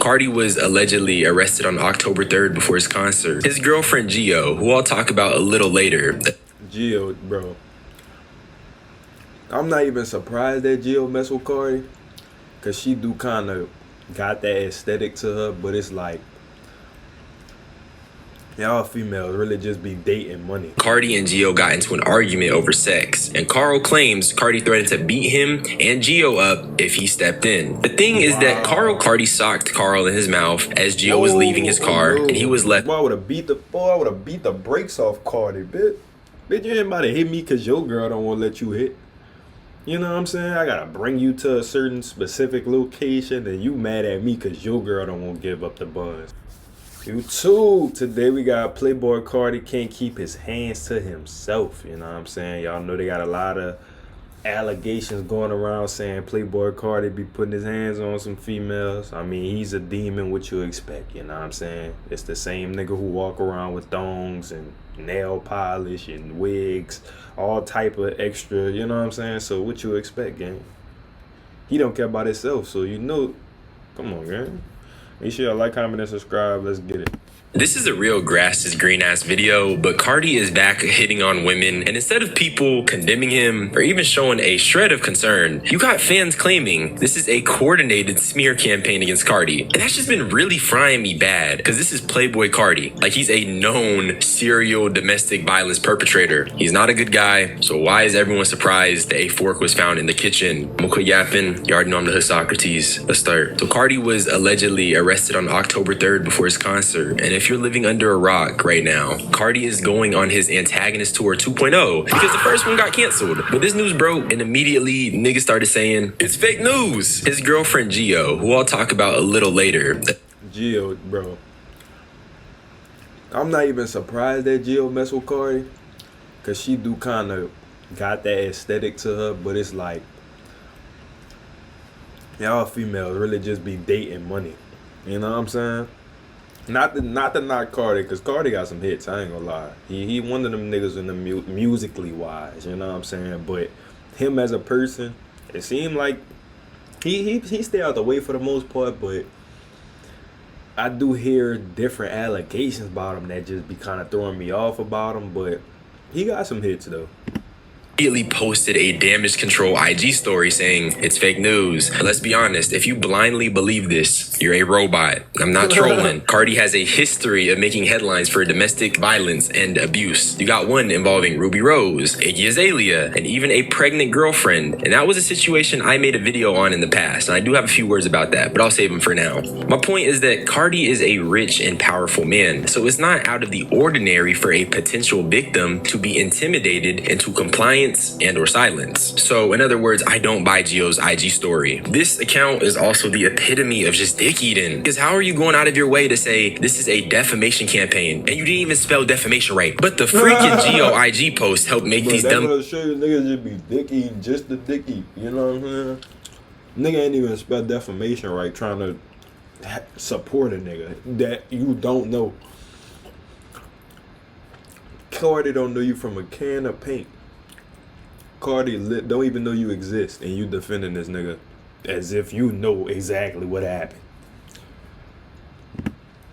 Carti was allegedly arrested on October 3rd before his concert. His girlfriend Gio, who I'll talk about a little later. Gio, bro. I'm not even surprised that Gio mess with Carti, cause she do kind of got that aesthetic to her, but it's like y'all females really just be dating money. Carti and Gio got into an argument over sex, and Carl claims Carti threatened to beat him and Gio up if he stepped in. The thing is that Carti socked Carl in his mouth as Gio was leaving his car, and he was left. Boy, I would have beat the brakes off Carti, bitch. Bitch, you ain't about to hit me cause your girl don't want to let you hit. You know what I'm saying? I gotta bring you to a certain specific location, and you mad at me cause your girl don't want to give up the buns. You too. Today we got Playboi Carti can't keep his hands to himself. You know what I'm saying? Y'all know they got a lot of allegations going around saying Playboi Carti be putting his hands on some females. I mean, he's a demon, what you expect, you know what I'm saying? It's the same nigga who walk around with thongs and nail polish and wigs, all type of extra, you know what I'm saying? So what you expect, gang? He don't care about himself, so you know, come on, gang. Make sure y'all like, comment, and subscribe. Let's get it. This is a real grass is green ass video, but Carti is back hitting on women, and instead of people condemning him or even showing a shred of concern, you got fans claiming this is a coordinated smear campaign against Carti. And that's just been really frying me bad, because this is Playboi Carti. Like, he's a known serial domestic violence perpetrator. He's not a good guy, so why is everyone surprised that a fork was found in the kitchen? I'm gonna quit yapping. You already know I'm the hood Socrates. Let's start. So Carti was allegedly arrested on October 3rd before his concert, and if you're living under a rock right now, Carti is going on his Antagonist Tour 2.0 because the first one got canceled. But this news broke, and immediately niggas started saying it's fake news. His girlfriend Gio, who I'll talk about a little later. Gio, bro. I'm not even surprised that Gio mess with Carti, cause she do kind of got that aesthetic to her, but it's like y'all females really just be dating money. You know what I'm saying? Not to knock Carti, because Carti got some hits, I ain't gonna lie. He one of them niggas in the musically wise, you know what I'm saying? But him as a person, it seemed like he stay out the way for the most part, but I do hear different allegations about him that just be kind of throwing me off about him, but he got some hits though. Immediately posted a damage control IG story saying it's fake news. Let's be honest, if you blindly believe this, you're a robot. I'm not trolling. Carti has a history of making headlines for domestic violence and abuse. You got one involving Ruby Rose, Iggy Azalea, and even a pregnant girlfriend. And that was a situation I made a video on in the past, and I do have a few words about that, but I'll save them for now. My point is that Carti is a rich and powerful man, so it's not out of the ordinary for a potential victim to be intimidated into compliance and or silence. So in other words, I don't buy Gio's IG story. This account is also the epitome of just dick eating, because how are you going out of your way to say this is a defamation campaign and you didn't even spell defamation right? But the freaking Gio IG post helped make these dumb. That's what I'll show you, niggas just be dick eating just the dick eat. You know what I'm saying? Nigga ain't even spell defamation right, trying to support a nigga that you don't know. Carti don't know you from a can of paint. Carti don't even know you exist, and you defending this nigga as if you know exactly what happened.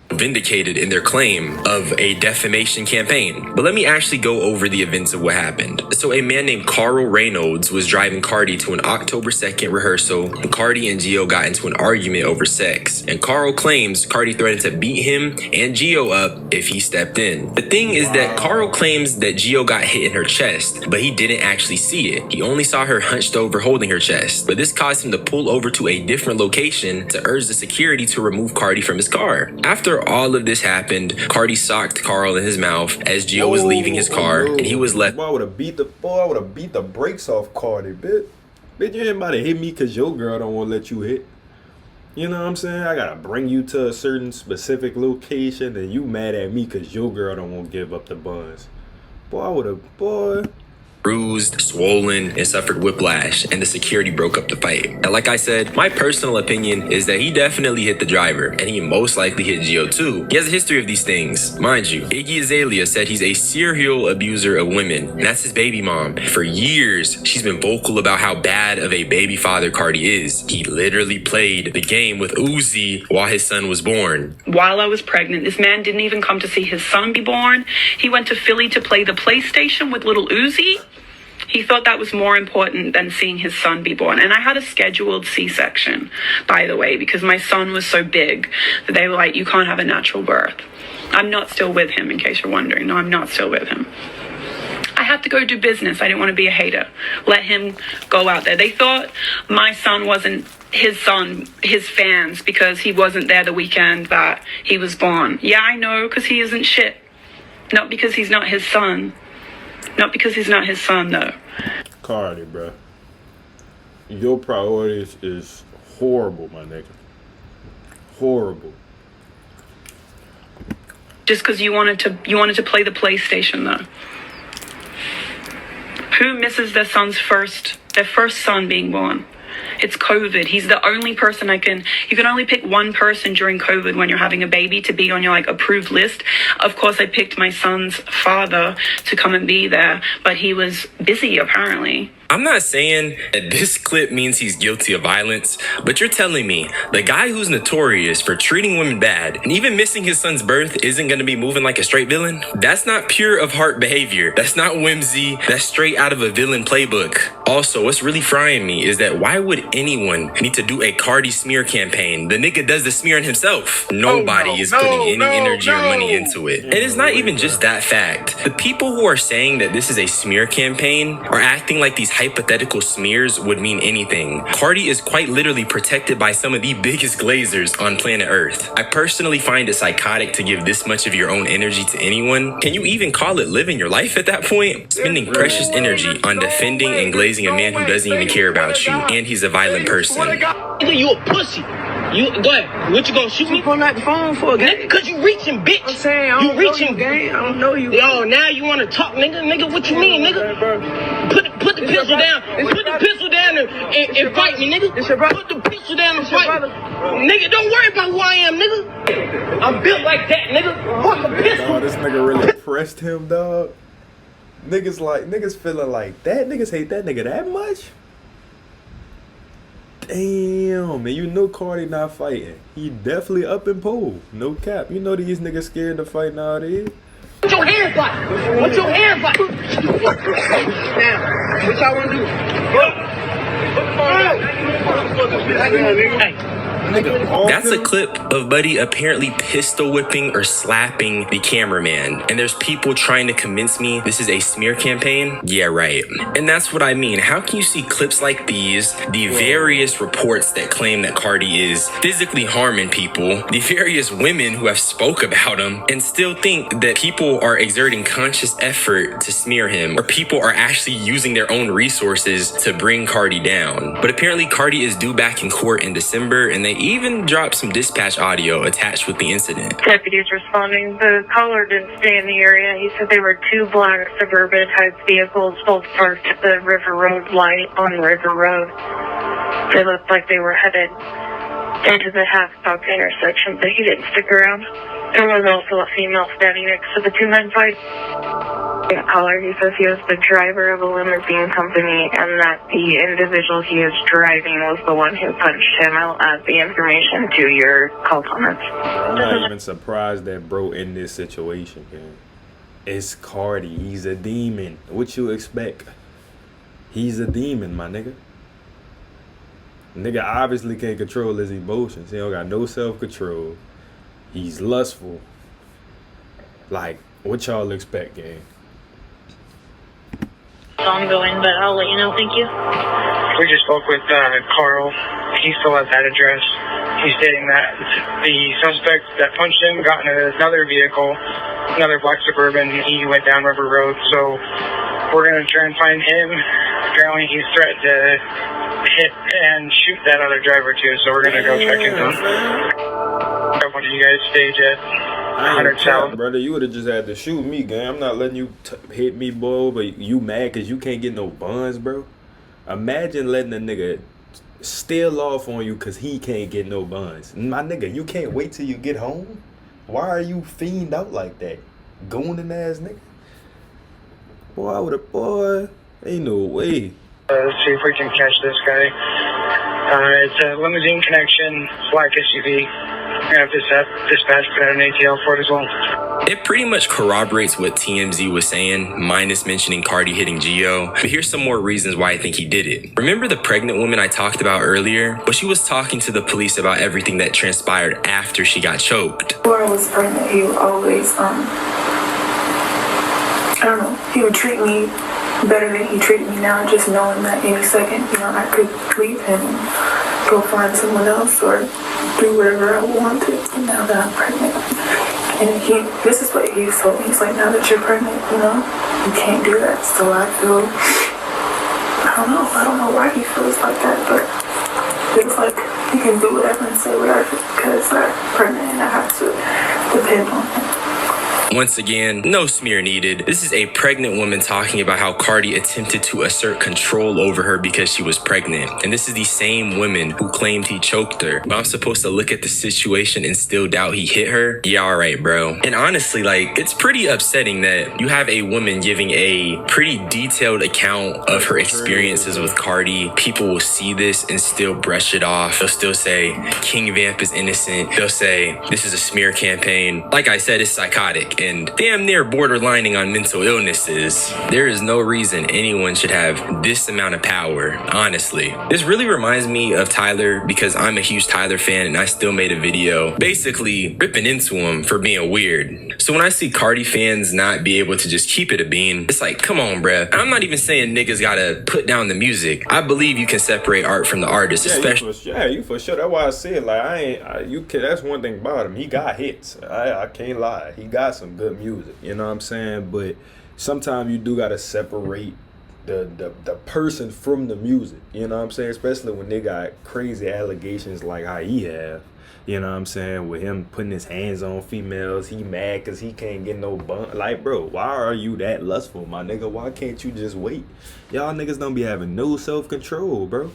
Vindicated in their claim of a defamation campaign. But let me actually go over the events of what happened. So a man named Carl Reynolds was driving Carti to an October 2nd rehearsal, and Carti and Gio got into an argument over sex, and Carl claims Carti threatened to beat him and Gio up if he stepped in. The thing is that Carl claims that Gio got hit in her chest, but he didn't actually see it. He only saw her hunched over holding her chest, but this caused him to pull over to a different location to urge the security to remove Carti from his car. After all of this happened, Carti socked Carl in his mouth as Gio was leaving his car, and he was left. I would have beat the brakes off Carti, bitch. Bitch, you ain't about to hit me cause your girl don't want to let you hit. You know what I'm saying? I gotta bring you to a certain specific location, and you mad at me cause your girl don't want to give up the buns. Boy, bruised, swollen, and suffered whiplash, and the security broke up the fight. And like I said, my personal opinion is that he definitely hit the driver, and he most likely hit Gio too. He has a history of these things. Mind you, Iggy Azalea said he's a serial abuser of women, and that's his baby mom. For years, she's been vocal about how bad of a baby father Carti is. He literally played the game with Uzi while his son was born. While I was pregnant, this man didn't even come to see his son be born. He went to Philly to play the PlayStation with little Uzi. He thought that was more important than seeing his son be born. And I had a scheduled C-section, by the way, because my son was so big that they were like, you can't have a natural birth. I'm not still with him, in case you're wondering. No, I'm not still with him. I had to go do business. I didn't want to be a hater. Let him go out there. They thought my son wasn't his son, his fans, because he wasn't there the weekend that he was born. Yeah, I know, because he isn't shit. Not because he's not his son. Not because he's not his son, though. Carti, bro. Your priorities is horrible, my nigga. Horrible. Just because you wanted to play the PlayStation, though. Who misses their first son being born? It's COVID. He's the only person you can only pick one person during COVID when you're having a baby to be on your approved list. Of course, I picked my son's father to come and be there, but he was busy apparently. I'm not saying that this clip means he's guilty of violence, but you're telling me the guy who's notorious for treating women bad and even missing his son's birth isn't going to be moving like a straight villain? That's not pure of heart behavior. That's not whimsy. That's straight out of a villain playbook. Also, what's really frying me is that why would anyone need to do a Carti smear campaign? The nigga does the smearing himself. Nobody is putting any energy or money into it. And it's not even just that fact. The people who are saying that this is a smear campaign are acting like these hypothetical smears would mean anything. Carti is quite literally protected by some of the biggest glazers on planet Earth. I personally find it psychotic to give this much of your own energy to anyone. Can you even call it living your life at that point? Spending precious energy on defending and glazing a man who doesn't even care about you, and he's a violent person. Nigga, you a pussy. You go ahead. What you gonna shoot me? On that phone for, gang? Cause you reaching, bitch. I'm saying I don't know you, gang. I don't know you. Yo, now you wanna talk, nigga? Nigga, what you mean, nigga? Put the pistol down. Put the pistol down and fight me, nigga. Put the pistol down and fight me. Nigga, don't worry about who I am, nigga. I'm built like that, nigga. Fuck a pistol. Oh, this nigga really pressed him, dog. Niggas feeling like that. Niggas hate that nigga that much? Damn, man, you know Carti not fighting. He definitely up in pole. No cap. You know these niggas scared to fight nowadays. Put your hands up. Put your hands up. Now, what y'all wanna do? Hey. That's a clip of Buddy apparently pistol whipping or slapping the cameraman. And there's people trying to convince me this is a smear campaign? Yeah, right. And that's what I mean. How can you see clips like these, the various reports that claim that Carti is physically harming people, the various women who have spoke about him, and still think that people are exerting conscious effort to smear him, or people are actually using their own resources to bring Carti down? But apparently Carti is due back in court in December, and they even dropped some dispatch audio attached with the incident. Deputies responding, the caller didn't stay in the area. He said they were two black Suburban type vehicles, both parked at the River Road light on River Road. They looked like they were headed into the half-stop intersection, but he didn't stick around. There was also a female standing next to the two men fight. The caller, he says he was the driver of a limousine company and that the individual he was driving was the one who punched him. I'll add the information to your call comments. I'm not even surprised that bro in this situation, man. It's Carti. He's a demon. What you expect? He's a demon, my nigga. Nigga obviously can't control his emotions. He don't got no self-control. He's lustful. Like, what y'all expect, gang? Ongoing, but I'll let you know. Thank you. We just spoke with Carl. He still has that address. He's stating that the suspect that punched him got in another vehicle, another black Suburban. He went down River Road, so we're going to try and find him. Apparently he's threatened to hit and shoot that other driver too, so we're going to go check into him. What did you guys stage at? I 100 ain't South. cap, brother. You would have just had to shoot me, gang. I'm not letting you hit me, boy. But you mad because you can't get no buns, bro? Imagine letting a nigga steal off on you because he can't get no buns. My nigga, you can't wait till you get home? Why are you fiend out like that? Gooning ass nigga? Boy, I would have, boy. Ain't no way. Let's see if we can catch this guy. It's a limousine connection, black SUV. I have this dispatch put out an ATL for it as well. It pretty much corroborates what TMZ was saying, minus mentioning Carti hitting Gio. But here's some more reasons why I think he did it. Remember the pregnant woman I talked about earlier? Well, she was talking to the police about everything that transpired after she got choked. Before I was pregnant, he would always, I don't know, he would treat me better than he treated me now, just knowing that any second, you know, I could leave him and go find someone else or do whatever I wanted. And now that I'm pregnant, and this is what he told me. He's like, now that you're pregnant, you know, you can't do that. So I feel, I don't know why he feels like that, but it's like he can do whatever and say whatever because I'm pregnant and I have to depend on him. Once again, no smear needed. This is a pregnant woman talking about how Carti attempted to assert control over her because she was pregnant. And this is the same woman who claimed he choked her. But I'm supposed to look at the situation and still doubt he hit her? Yeah, alright, bro. And honestly, like, it's pretty upsetting that you have a woman giving a pretty detailed account of her experiences with Carti. People will see this and still brush it off. They'll still say, King Vamp is innocent. They'll say, this is a smear campaign. Like I said, it's psychotic and damn near borderlining on mental illnesses. There is no reason anyone should have this amount of power, honestly. This really reminds me of Tyler because I'm a huge Tyler fan and I still made a video basically ripping into him for being weird. So when I see Carti fans not be able to just keep it a bean, it's like, come on, bruh. I'm not even saying niggas gotta put down the music. I believe you can separate art from the artist, especially. You for sure. That's why I said, like, that's one thing about him. He got hits. I can't lie. He got some good music, you know what I'm saying? But sometimes you do gotta separate the person from the music, you know what I'm saying? Especially when they got crazy allegations like how he have, you know what I'm saying? With him putting his hands on females, he mad because he can't get no bun. Like, bro, why are you that lustful, my nigga? Why can't you just wait? Y'all niggas don't be having no self-control, bro.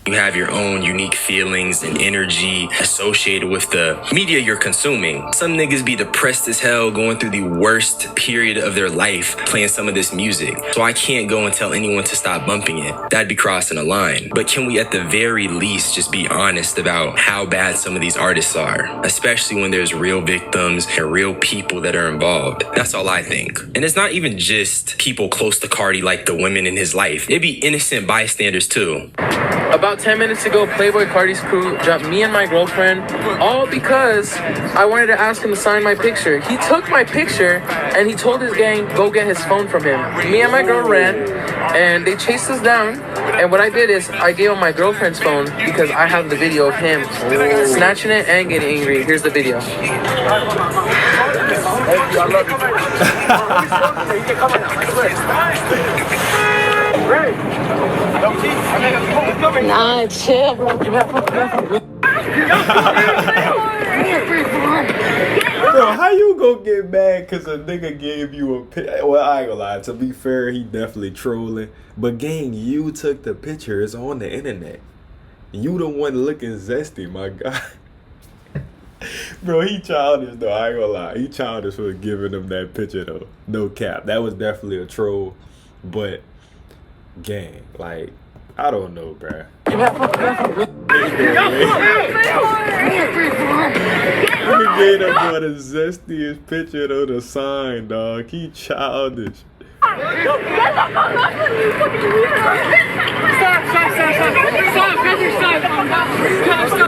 You have your own unique feelings and energy associated with the media you're consuming. Some niggas be depressed as hell going through the worst period of their life playing some of this music. So I can't go and tell anyone to stop bumping it. That'd be crossing a line. But can we at the very least just be honest about how bad some of these artists are? Especially when there's real victims and real people that are involved. That's all I think. And it's not even just people close to Carti like the women in his life. It'd be innocent bystanders too. About 10 minutes ago, Playboi Carti's crew dropped me and my girlfriend, all because I wanted to ask him to sign my picture. He took my picture and he told his gang, go get his phone from him. Me and my girl ran and they chased us down. And what I did is I gave him my girlfriend's phone because I have the video of him snatching it and getting angry. Here's the video. Nah, chill, bro. Bro, how you gonna get mad because a nigga gave you a picture? Well, I ain't gonna lie. To be fair, he definitely trolling. But gang, you took the picture. It's on the internet. You the one looking zesty, my guy. Bro, he childish though. I ain't gonna lie. He childish for giving him that picture though. No cap. That was definitely a troll. But gang, like, I don't know, bruh. Nigga gave that boy the zestiest picture of the sign, dog. He childish.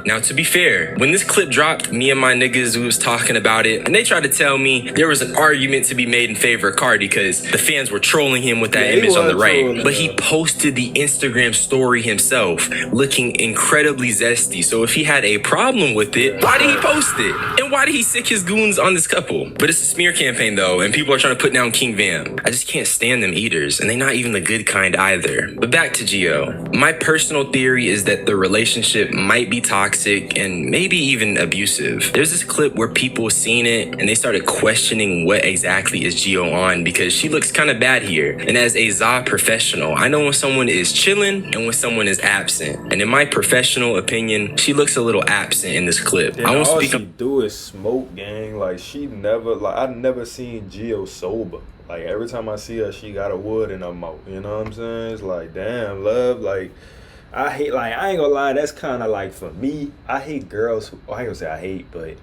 Now, to be fair, when this clip dropped, me and my niggas, we was talking about it, and they tried to tell me there was an argument to be made in favor of Carti because the fans were trolling him with that image on the right. But he posted the Instagram story himself, looking incredibly zesty. So if he had a problem with it, why did he post it? And why did he sick his goons on this couple? But it's a smear campaign, though, and people are trying to put down King Vamp. I just can't can't stand them eaters, and they're not even the good kind either. But back to Gio. My personal theory is that the relationship might be toxic and maybe even abusive. There's this clip where people seen it and they started questioning what exactly is Gio on because she looks kind of bad here. And as a ZA professional, I know when someone is chilling and when someone is absent. And in my professional opinion, she looks a little absent in this clip. I won't speak. All she do is smoke, gang. Like she never, like I never seen Gio sober. Like every time I see her, she got a wood in her mouth. You know what I'm saying? It's like, damn, love. Like I hate. Like I ain't gonna lie. That's kind of like for me. I hate girls who. I ain't gonna say I hate, but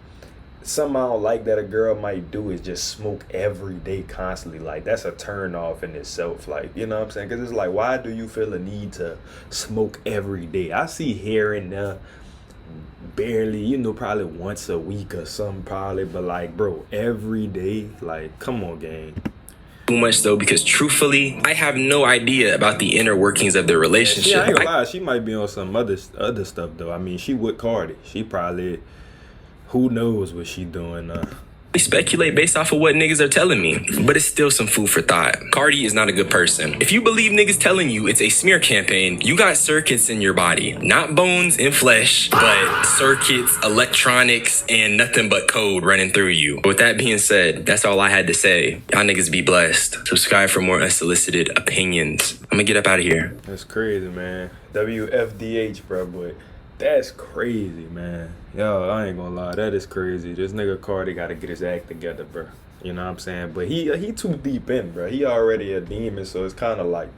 something I don't like that a girl might do is just smoke every day constantly. Like that's a turn off in itself. Like, you know what I'm saying? Because it's like, why do you feel the need to smoke every day? I see here and there, barely, you know, probably once a week or something probably, but like, bro, every day, like, come on, gang. Too much though, because truthfully, I have no idea about the inner workings of their relationship. Yeah, I ain't gonna lie, she might be on some other stuff though. I mean, she with Carti. She probably, who knows what she doing now. We speculate based off of what niggas are telling me, but it's still some food for thought. Carti is not a good person. If you believe niggas telling you it's a smear campaign, you got circuits in your body. Not bones and flesh, but circuits, electronics, and nothing but code running through you. With that being said, that's all I had to say. Y'all niggas be blessed. Subscribe for more unsolicited opinions. I'm gonna get up out of here. That's crazy, man. WFDH, bro, but that's crazy, man. Yo, I ain't gonna lie, that is crazy. This nigga Carti gotta get his act together, bro. You know what I'm saying? But he too deep in, bro. He already a demon, so it's kind of like,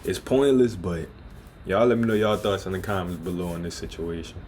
it's pointless, but y'all let me know y'all thoughts in the comments below on this situation.